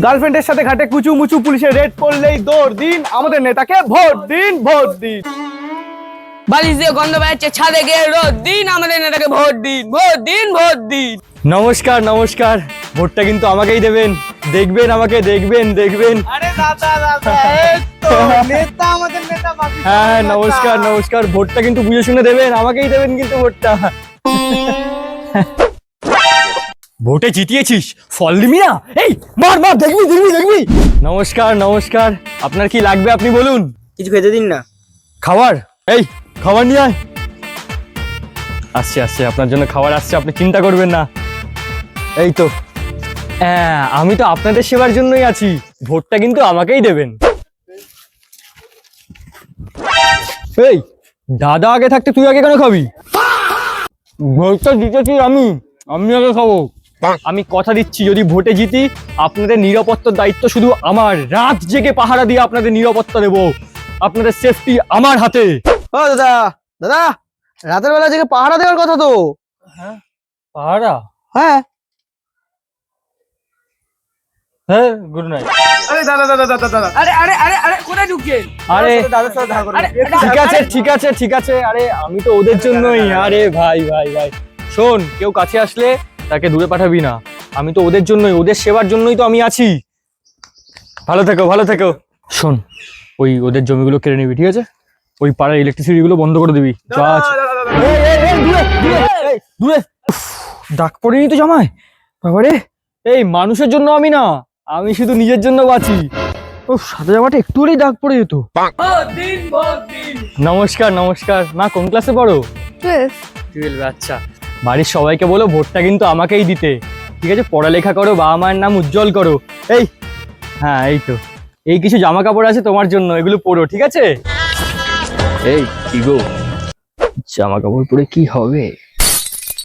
গার্লফ্রেন্ডের সাথে ঘাটে কুচু মুচু পুলিশের রেড করলেই দৌড় দিন, আমাদের নেতাকে ভোট দিন, ভোট দিন। বালিশ দিয়ে গন্ধ বেড়াচ্ছে, ছাদে গিয়ে রোদ দিন, আমাদের নেতাকে ভোট দিন, ভোট দিন, ভোট দিন। নমস্কার নমস্কার, ভোটটা কিন্তু আমাকেই দেবেন, দেখবেন আমাকে, দেখবেন দেখবেন। আরে দাদা দাদা, এই তো নেতা, আমাদের নেতা বাপি। হ্যাঁ নমস্কার নমস্কার, ভোটটা কিন্তু বুঝে শুনে দেবেন, আমাকেই দেবেন কিন্তু ভোটটা। ভোটে জিতিয়েছিস, ফল দিবি না? এই মার মার, দেখবি দেখবি দেখবি। নমস্কার নমস্কার, আপনার কি লাগবে আপনি বলুন। কিছু খেতে দিন না। খাবার? এই খাবার নিয়ে আয়। আসছে আসছে, আপনার জন্য খাবার আসছে, আপনি চিন্তা করবেন না। এই তো, হ্যাঁ আমি তো আপনাদের সেবার জন্যই আছি, ভোটটা কিন্তু আমাকেই দেবেন। এই দাদা আগে থাকতে তুই আগে কেন খাবি? ভোটটা জিতেছি আমি, আমি আগে খাবো। আমি কথা দিচ্ছি, যদি ভোটে জিতি আপনাদের নিরাপত্তার দায়িত্ব শুধু আমার, রাত জেগে পাহারা দিয়ে আপনাদের নিরাপত্তা দেবো, আপনাদের সেফটি আমার হাতে। ও দাদা দাদা, রাতের বেলা জেগে পাহারা দেওয়ার কথা তো। পাহারা? হ্যাঁ। হ্যাঁ, গুড নাইট। আরে দাদা দাদা দাদা দাদা, আরে আরে আরে আরে কোথায় ঢুকছেন? আরে দাদার সাথে দেখা করুন। আরে, ঠিক আছে ঠিক আছে ঠিক আছে, আরে আমি তো ওদের জন্যই। আরে ভাই ভাই ভাই, শোন, কেউ কাছে আসলে তাকে দূরে পাঠাবি না, আমি তো ওদের জন্যই, ওদের সেবার জন্যই তো আমি আছি। ভালো থেকো ভালো থেকো। শোন, ওই ওদের জমিগুলো কেড়ে নিবি, ঠিক আছে? ওই পাড়ার ইলেকট্রিসিটি গুলো বন্ধ করে দিবি, যা আছে। এই, এই, এই, দূরে, দূরে, এই, দূরে। উফ, ডাক পড়েনি তো জামাই, বাবারে। এই মানুষের জন্য আমি না, আমি শুধু নিজের জন্য বাঁচি। ও সাদা জামাটা একটু হলেই দাগ পড়ে যেত। ভোট দিন, ভোট দিন। নমস্কার নমস্কার, মা কোন ক্লাসে পড়ো? 12। আচ্ছা, বাড়ির সবাইকে বলো ভোটটা কিন্তু আমাকেই দিতে, ঠিক আছে? পড়ালেখা করো, বাবা মায়ের নাম উজ্জ্বল করো। এই হ্যাঁ, এই তো, এই কিছু জামা কাপড় আছে তোমার জন্য, এগুলো পরো, ঠিক আছে? এই কি গো, জামা কাপড় পরে কি হবে?